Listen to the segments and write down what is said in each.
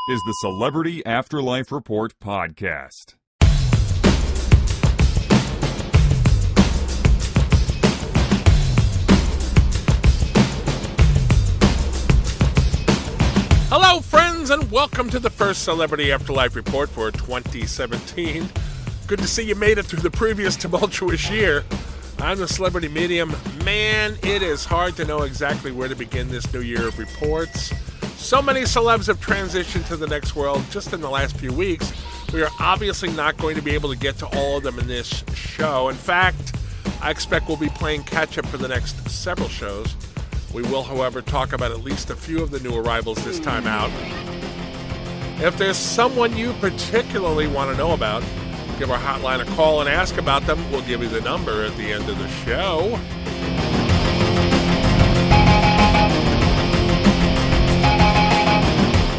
is the Celebrity Afterlife Report podcast. Hello, friends, and welcome to the first Celebrity Afterlife Report for 2017. Good to see you made it through the previous tumultuous year. I'm the celebrity medium. Man, it is hard to know exactly where to begin this new year of reports. So many celebs have transitioned to the next world just in the last few weeks. We are obviously not going to be able to get to all of them in this show. In fact, I expect we'll be playing catch-up for the next several shows. We will, however, talk about at least a few of the new arrivals this time out. If there's someone you particularly want to know about, give our hotline a call and ask about them. We'll give you the number at the end of the show.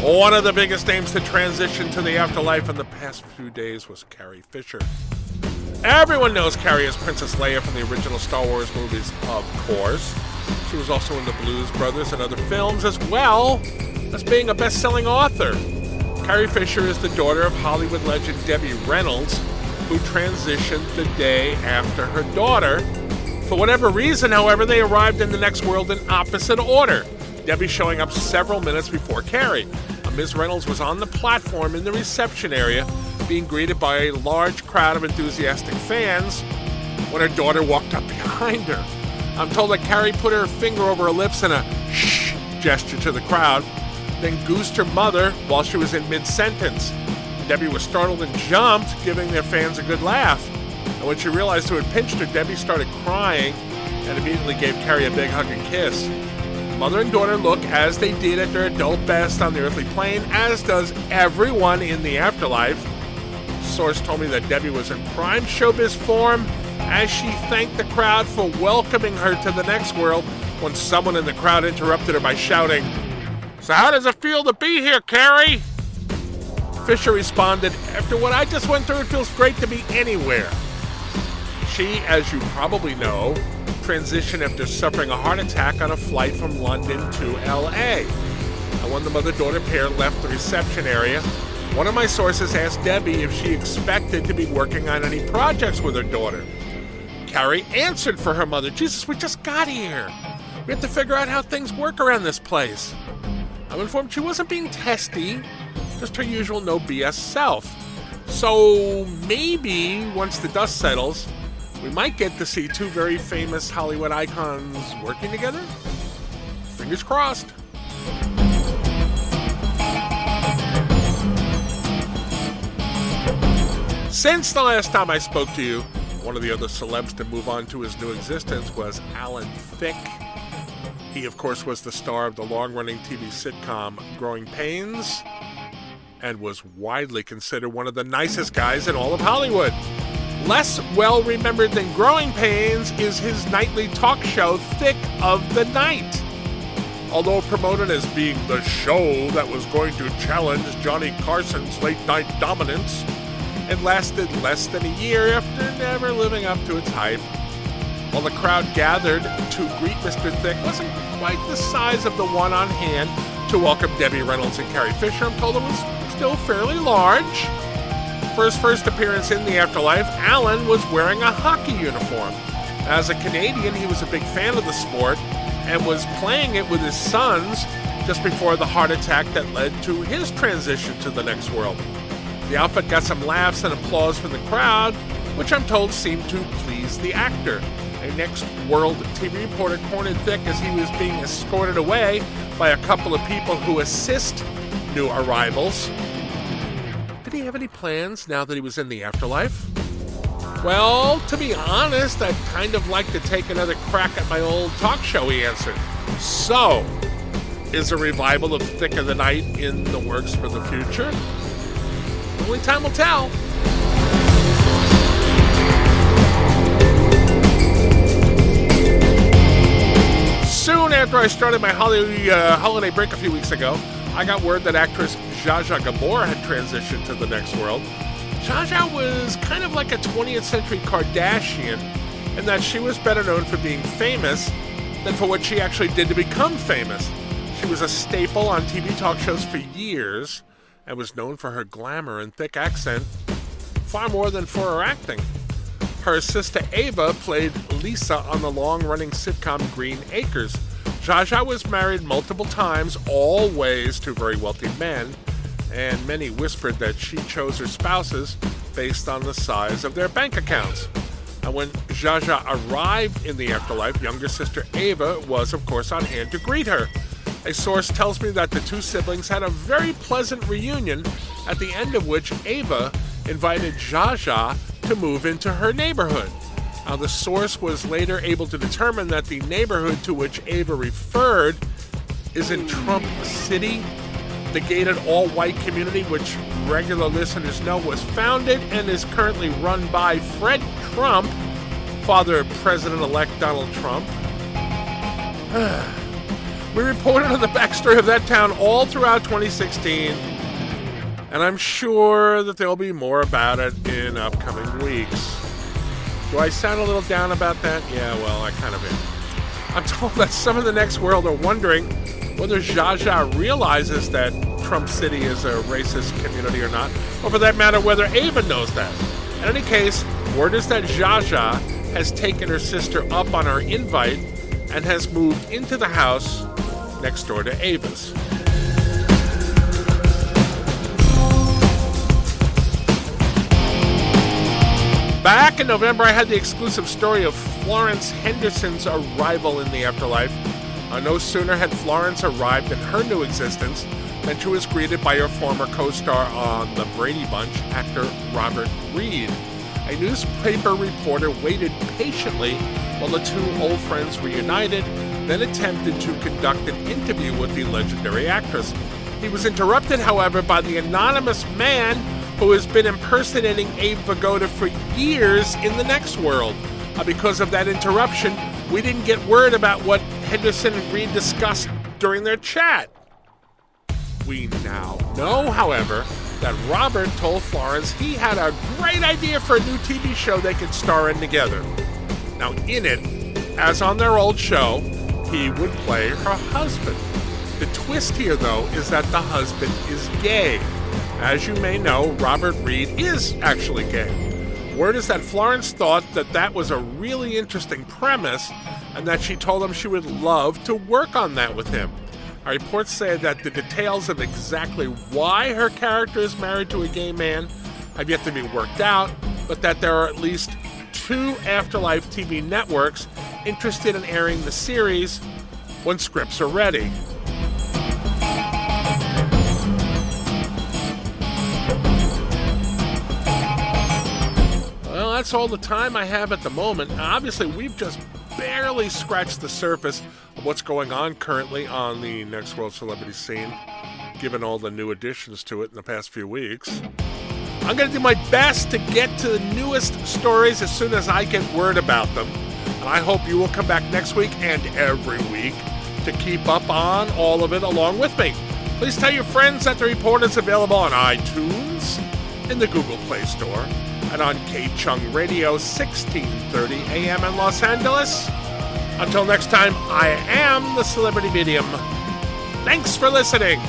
One of the biggest names to transition to the afterlife in the past few days was Carrie Fisher. Everyone knows Carrie as Princess Leia from the original Star Wars movies, of course. She was also in the Blues Brothers and other films, as well as being a best-selling author. Carrie Fisher is the daughter of Hollywood legend Debbie Reynolds, who transitioned the day after her daughter. For whatever reason, however, they arrived in the next world in opposite order, Debbie showing up several minutes before Carrie. Ms. Reynolds was on the platform in the reception area, being greeted by a large crowd of enthusiastic fans when her daughter walked up behind her. I'm told that Carrie put her finger over her lips in a shh gesture to the crowd, then goosed her mother while she was in mid-sentence. Debbie was startled and jumped, giving their fans a good laugh. And when she realized who had pinched her, Debbie started crying and immediately gave Carrie a big hug and kiss. Mother and daughter look as they did at their adult best on the earthly plane, as does everyone in the afterlife. A source told me that Debbie was in prime showbiz form as she thanked the crowd for welcoming her to the next world when someone in the crowd interrupted her by shouting, "So how does it feel to be here, Carrie?" Fisher responded, "After what I just went through, it feels great to be anywhere." She, as you probably know, transitioned after suffering a heart attack on a flight from London to L.A. And when the mother-daughter pair left the reception area, one of my sources asked Debbie if she expected to be working on any projects with her daughter. Carrie answered for her mother, "Jesus, we just got here. We have to figure out how things work around this place." I'm informed she wasn't being testy, just her usual no BS self. So maybe once the dust settles, we might get to see two very famous Hollywood icons working together. Fingers crossed. Since the last time I spoke to you, one of the other celebs to move on to his new existence was Alan Thicke. He, of course, was the star of the long-running TV sitcom Growing Pains and was widely considered one of the nicest guys in all of Hollywood. Less well-remembered than Growing Pains is his nightly talk show, Thicke of the Night. Although promoted as being the show that was going to challenge Johnny Carson's late-night dominance, it lasted less than a year after never living up to its hype. While the crowd gathered to greet Mr. Thicke wasn't quite the size of the one on hand to welcome Debbie Reynolds and Carrie Fisher, I'm told it was still fairly large. For his first appearance in the afterlife, Alan was wearing a hockey uniform. As a Canadian, he was a big fan of the sport and was playing it with his sons just before the heart attack that led to his transition to the next world. The outfit got some laughs and applause from the crowd, which I'm told seemed to please the actor. A Next World TV reporter cornered Thicke as he was being escorted away by a couple of people who assist new arrivals. Did he have any plans now that he was in the afterlife? Well, to be honest, I'd kind of like to take another crack at my old talk show, he answered. So, is a revival of Thicke of the Night in the works for the future? Only time will tell. Soon after I started my holiday break a few weeks ago, I got word that actress Zsa Zsa Gabor had transitioned to the next world. Zsa Zsa was kind of like a 20th century Kardashian in that she was better known for being famous than for what she actually did to become famous. She was a staple on TV talk shows for years, and was known for her glamour and thick accent far more than for her acting. Her sister Ava played Lisa on the long-running sitcom Green Acres. Zsa Zsa was married multiple times, always to very wealthy men, and many whispered that she chose her spouses based on the size of their bank accounts. And when Zsa Zsa arrived in the afterlife, younger sister Ava was, of course, on hand to greet her. A source tells me that the two siblings had a very pleasant reunion, at the end of which Ava invited Zsa Zsa to move into her neighborhood. Now, the source was later able to determine that the neighborhood to which Ava referred is in Trump City, the gated all-white community, which regular listeners know was founded and is currently run by Fred Trump, father of President-elect Donald Trump. We reported on the backstory of that town all throughout 2016, and I'm sure that there'll be more about it in upcoming weeks. Do I sound a little down about that? Yeah, well, I kind of am. I'm told that some in the next world are wondering whether Zsa Zsa realizes that Trump City is a racist community or not, or for that matter, whether Ava knows that. In any case, word is that Zsa Zsa has taken her sister up on her invite and has moved into the house next door to Ava's. Back in November, I had the exclusive story of Florence Henderson's arrival in the afterlife. No sooner had Florence arrived in her new existence than she was greeted by her former co-star on The Brady Bunch, actor Robert Reed. A newspaper reporter waited patiently while the two old friends reunited, then attempted to conduct an interview with the legendary actress. He was interrupted, however, by the anonymous man who has been impersonating Abe Vigoda for years in the next world. Because of that interruption, we didn't get word about what Henderson and Reed discussed during their chat. We now know, however, that Robert told Florence he had a great idea for a new TV show they could star in together. Now, in it, as on their old show, he would play her husband. The twist here, though, is that the husband is gay. As you may know, Robert Reed is actually gay. Word is that Florence thought that that was a really interesting premise and that she told him she would love to work on that with him. Our reports say that the details of exactly why her character is married to a gay man have yet to be worked out, but that there are at least 2 Afterlife TV networks interested in airing the series when scripts are ready. Well, that's all the time I have at the moment. Obviously, we've just barely scratched the surface of what's going on currently on the Next World Celebrity scene, given all the new additions to it in the past few weeks. I'm going to do my best to get to the newest stories as soon as I get word about them. And I hope you will come back next week and every week to keep up on all of it along with me. Please tell your friends that the report is available on iTunes, in the Google Play Store, and on K-Chung Radio 1630 AM in Los Angeles. Until next time, I am the Celebrity Medium. Thanks for listening.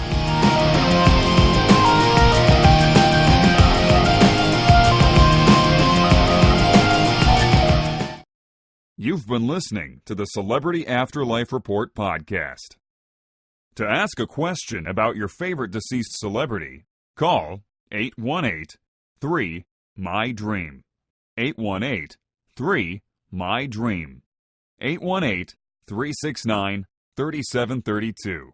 You've been listening to the Celebrity Afterlife Report podcast. To ask a question about your favorite deceased celebrity, call 818-3-MY-DREAM. 818-3-MY-DREAM. 818-369-3732.